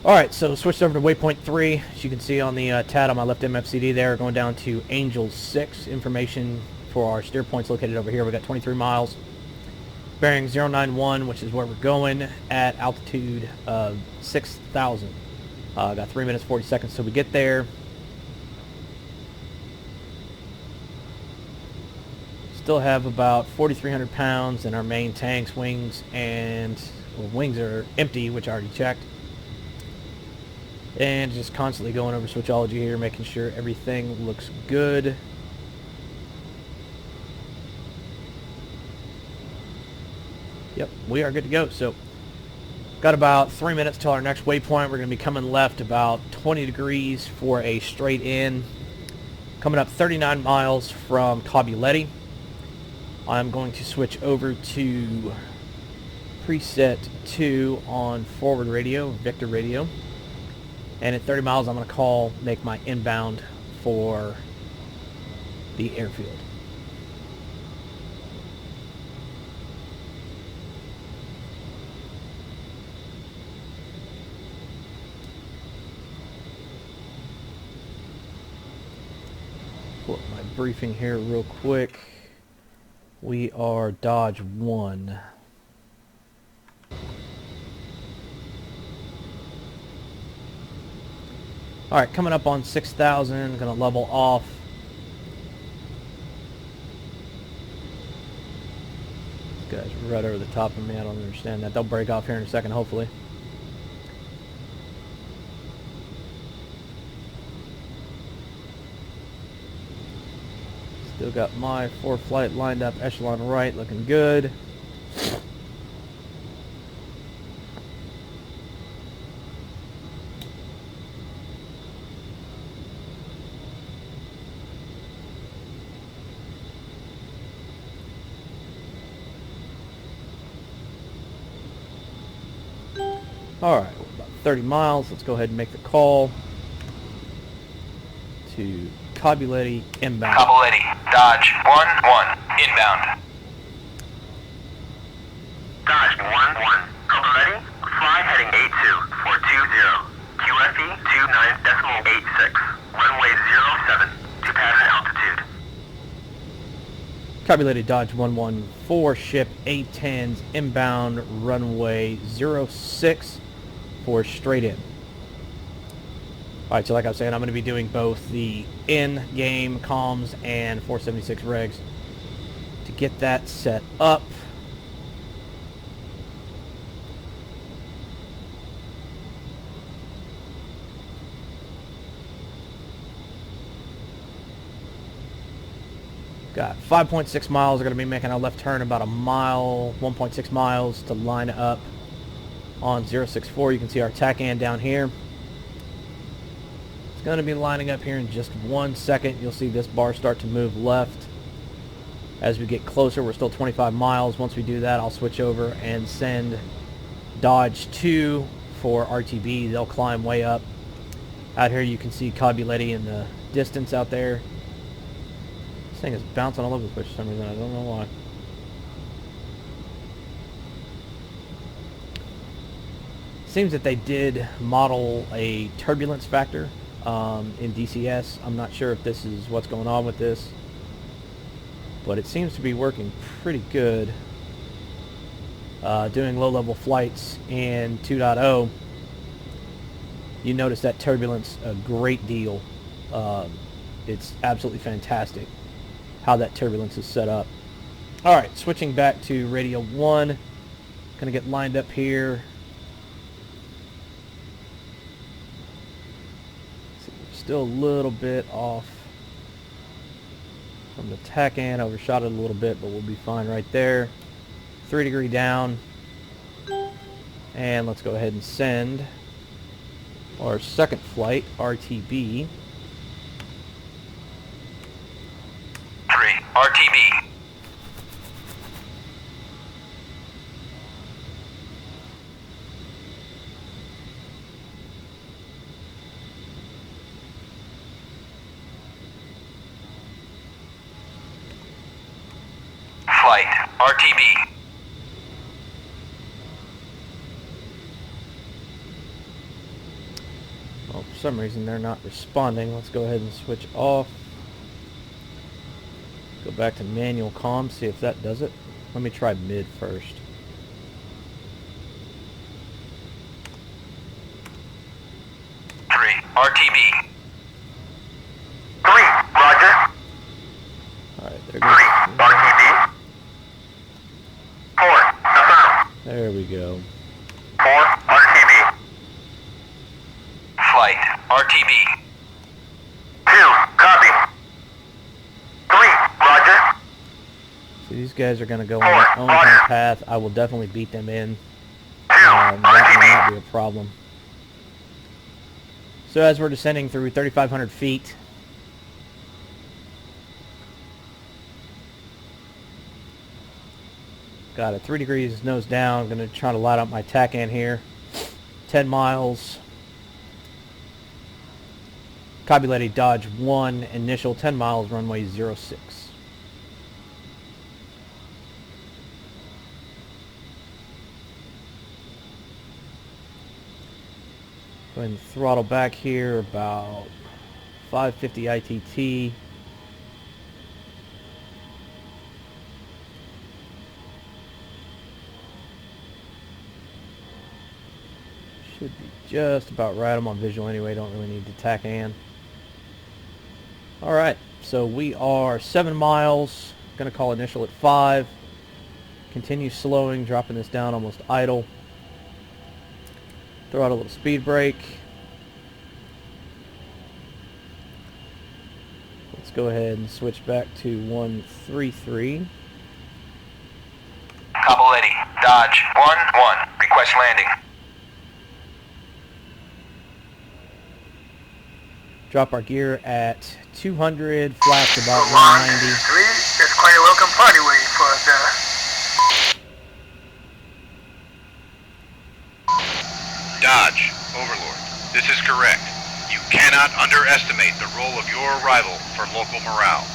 Alright, so switched over to waypoint 3. As you can see on the TAD on my left MFCD there, going down to Angel 6. Information for our steer points located over here. We got 23 miles. Bearing 091, which is where we're going, at altitude of 6,000. Got 3 minutes 40 seconds till we get there. Still have about 4,300 pounds in our main tanks, wings, and wings are empty, which I already checked. And just constantly going over switchology here, making sure everything looks good. Yep, we are good to go. So, got about 3 minutes till our next waypoint. We're going to be coming left about 20 degrees for a straight in. Coming up 39 miles from Cabuletti. I'm going to switch over to preset 2 on forward radio, Victor radio. And at 30 miles, I'm going to make my inbound for the airfield. Pull up my briefing here real quick. We are Dodge 1. Alright, coming up on 6,000, gonna level off. This guy's right over the top of me, I don't understand that. They'll break off here in a second, hopefully. Still got my 4 flight lined up, echelon right, looking good. Alright, about 30 miles. Let's go ahead and make the call to Cabuletti inbound. Cabuletti, Dodge 1-1, inbound. Dodge 1-1, Cabuletti, fly heading 82420, QFE 29.86, runway 07, to pass altitude. Cabuletti Dodge 114, ship A-10s inbound runway 06 for straight in. Alright, so like I was saying, I'm going to be doing both the in-game comms and 476 regs to get that set up. Got 5.6 miles. We're going to be making a left turn about a mile, 1.6 miles to line up on 064. You can see our TACAN down here. It's going to be lining up here in just 1 second. You'll see this bar start to move left. As we get closer, we're still 25 miles. Once we do that, I'll switch over and send Dodge 2 for RTB. They'll climb way up. Out here you can see Cabuletti in the distance out there. This thing is bouncing all over the place for some reason. I don't know why. Seems that they did model a turbulence factor in DCS. I'm not sure if this is what's going on with this, but it seems to be working pretty good. Doing low-level flights in 2.0, you notice that turbulence a great deal. It's absolutely fantastic how that turbulence is set up. Alright, switching back to radio 1. Gonna get lined up here. Still a little bit off from the TACAN. Overshot it a little bit, but we'll be fine right there. 3 degree down. And let's go ahead and send our second flight, RTB. RTB. Flight RTB. Well, for some reason they're not responding. Let's go ahead and switch off. Go back to manual comm, see if that does it. Let me try mid first. RTB. 3, roger. Alright, there 3, goes. RTB. 4, affirm. There we go. 4, RTB. Flight, RTB. 2, copy. 3, roger. So these guys are going to go on their own kind of path. I will definitely beat them in. 2, That will not RTB. be a problem. So as we're descending through 3,500 feet, got it 3 degrees nose down. Going to try to light up my TACAN here. 10 miles. Copy Lady Dodge 1, initial 10 miles, runway 06. Go ahead and throttle back here about 550 ITT. Should be just about right. I'm on visual anyway, don't really need to TACAN. Alright, so we are 7 miles. Gonna call initial at 5. Continue slowing, dropping this down almost idle. Throw out a little speed brake. Let's go ahead and switch back to 133. Capoletti, Dodge 1-1, request landing. Drop our gear at 200, flaps about 190. There's quite a welcome party waiting for us there. Dodge, Overlord, this is correct. You cannot underestimate the role of your arrival for local morale.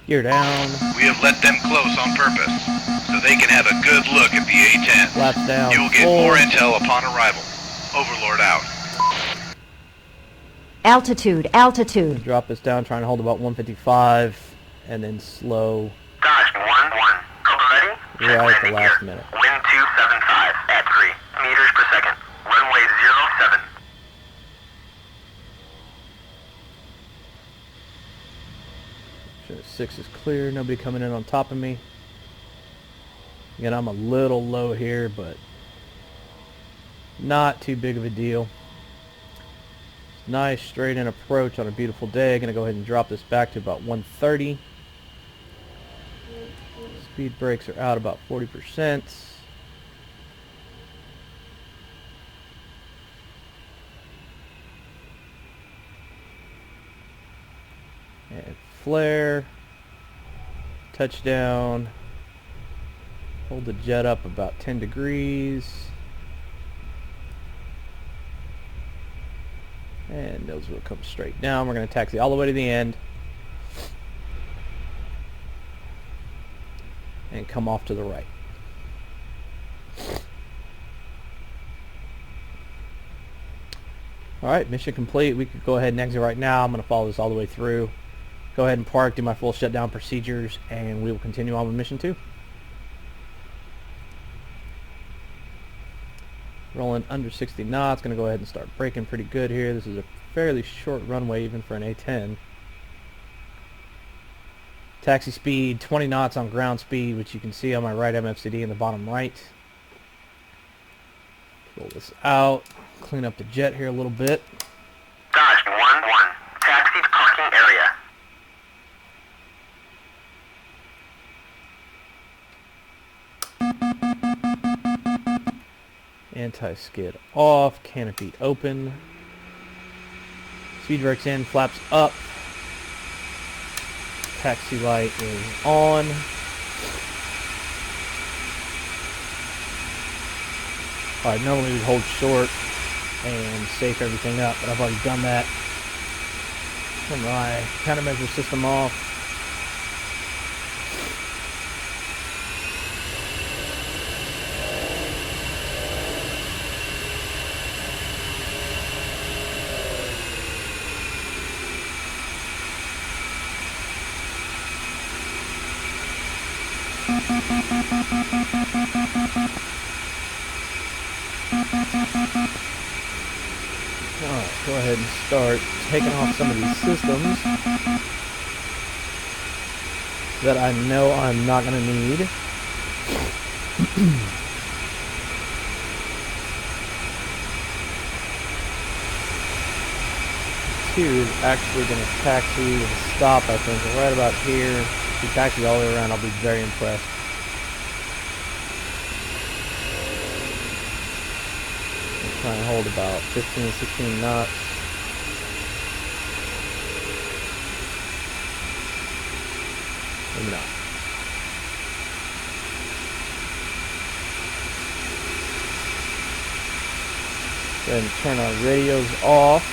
Gear down, We have let them close on purpose, so they can have a good look at the A-10. flaps down, You'll get full. more intel upon arrival. Overlord out. Altitude, altitude. Drop this down, trying to hold about 155, and then slow Dodge 1-1, Capoletti, check right at the landing last gear. minute. Wind 275 at 3 meters per second. Runway 07. Sure, 6 is clear, nobody coming in on top of me. Again, I'm a little low here, but not too big of a deal. Nice straight in approach on a beautiful day. Gonna go ahead and drop this back to about 130. Speed brakes are out about 40%. And flare. Touchdown. Hold the jet up about 10 degrees. And those will come straight down. We're going to taxi all the way to the end. And come off to the right. Alright, mission complete. We could go ahead and exit right now. I'm going to follow this all the way through. Go ahead and park, do my full shutdown procedures, and we will continue on with mission 2. Rolling under 60 knots. Going to go ahead and start braking pretty good here. This is a fairly short runway even for an A-10. Taxi speed 20 knots on ground speed, which you can see on my right MFCD in the bottom right. Pull this out. Clean up the jet here a little bit. Dodge 1-1, taxi to parking area. Anti-skid off, canopy open. Speed brakes in, flaps up. Taxi light is on. Alright, normally we hold short and safe everything up, but I've already done that. Turn my countermeasure system off. Alright, go ahead and start taking off some of these systems that I know I'm not going to need. Two is actually going to taxi and stop, I think, right about here. If he taxis all the way around, I'll be very impressed. Try and hold about 15, 16 knots. Maybe not. Go ahead and turn our radios off.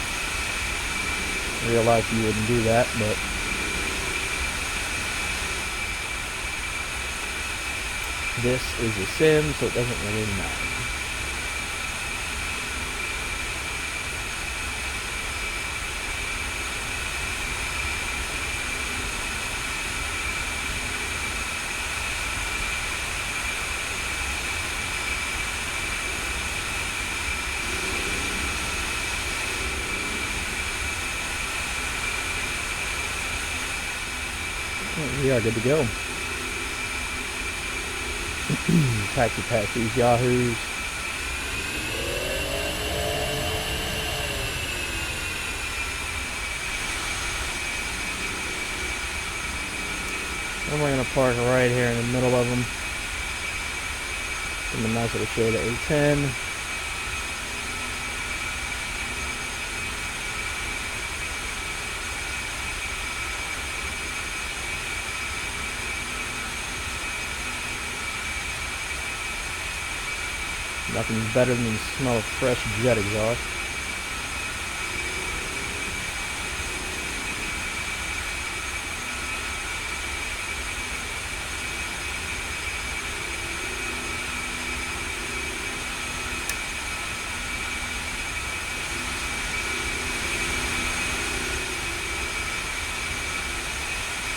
In real life you wouldn't do that, but this is a sim, so it doesn't really matter. We are good to go. Taxi past these yahoos. And we're going to park right here in the middle of them. Give them a nice little show to A10. Nothing better than the smell of fresh jet exhaust.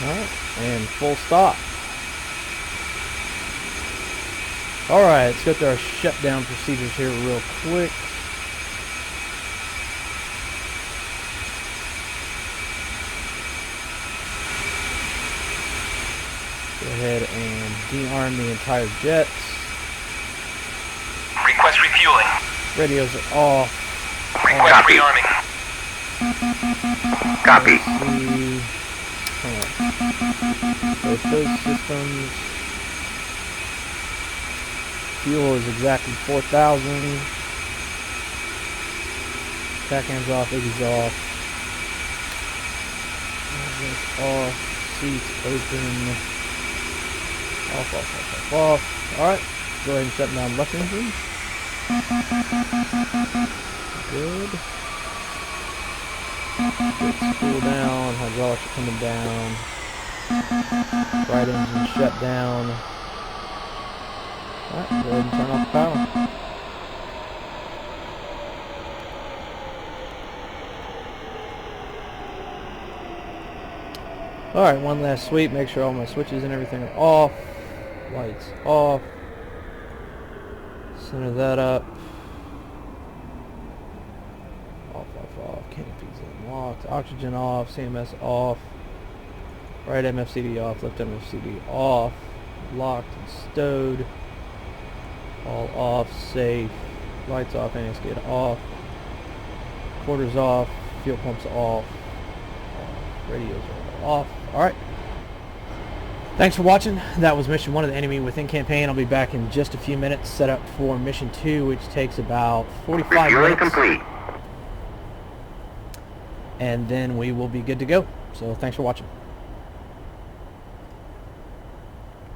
Alright, and full stop. Alright, let's go through our shutdown procedures here real quick. Go ahead and de-arm the entire jets. Request refueling. Radios are off. Request rearming. Copy. Both those systems. Fuel is exactly 4,000. TACAM's off, Iggy's off. Off. Seats open. Off, off, off, off, off. Alright. Go ahead and shut down left engine. Good. Good. Spool down. Hydraulics are coming down. Right engine shut down. Alright, go ahead and turn off the power. Alright, one last sweep. Make sure all my switches and everything are off. Lights off. Center that up. Off, off, off. Canopies unlocked. Oxygen off. CMS off. Right MFCD off. Left MFCD off. Locked and stowed. All off, safe, lights off, anti-skid off, quarters off, fuel pumps off, radios are off. Alright. Thanks for watching. That was Mission 1 of the Enemy Within campaign. I'll be back in just a few minutes, set up for Mission 2, which takes about 45 Refueling minutes. complete. And then we will be good to go. So thanks for watching.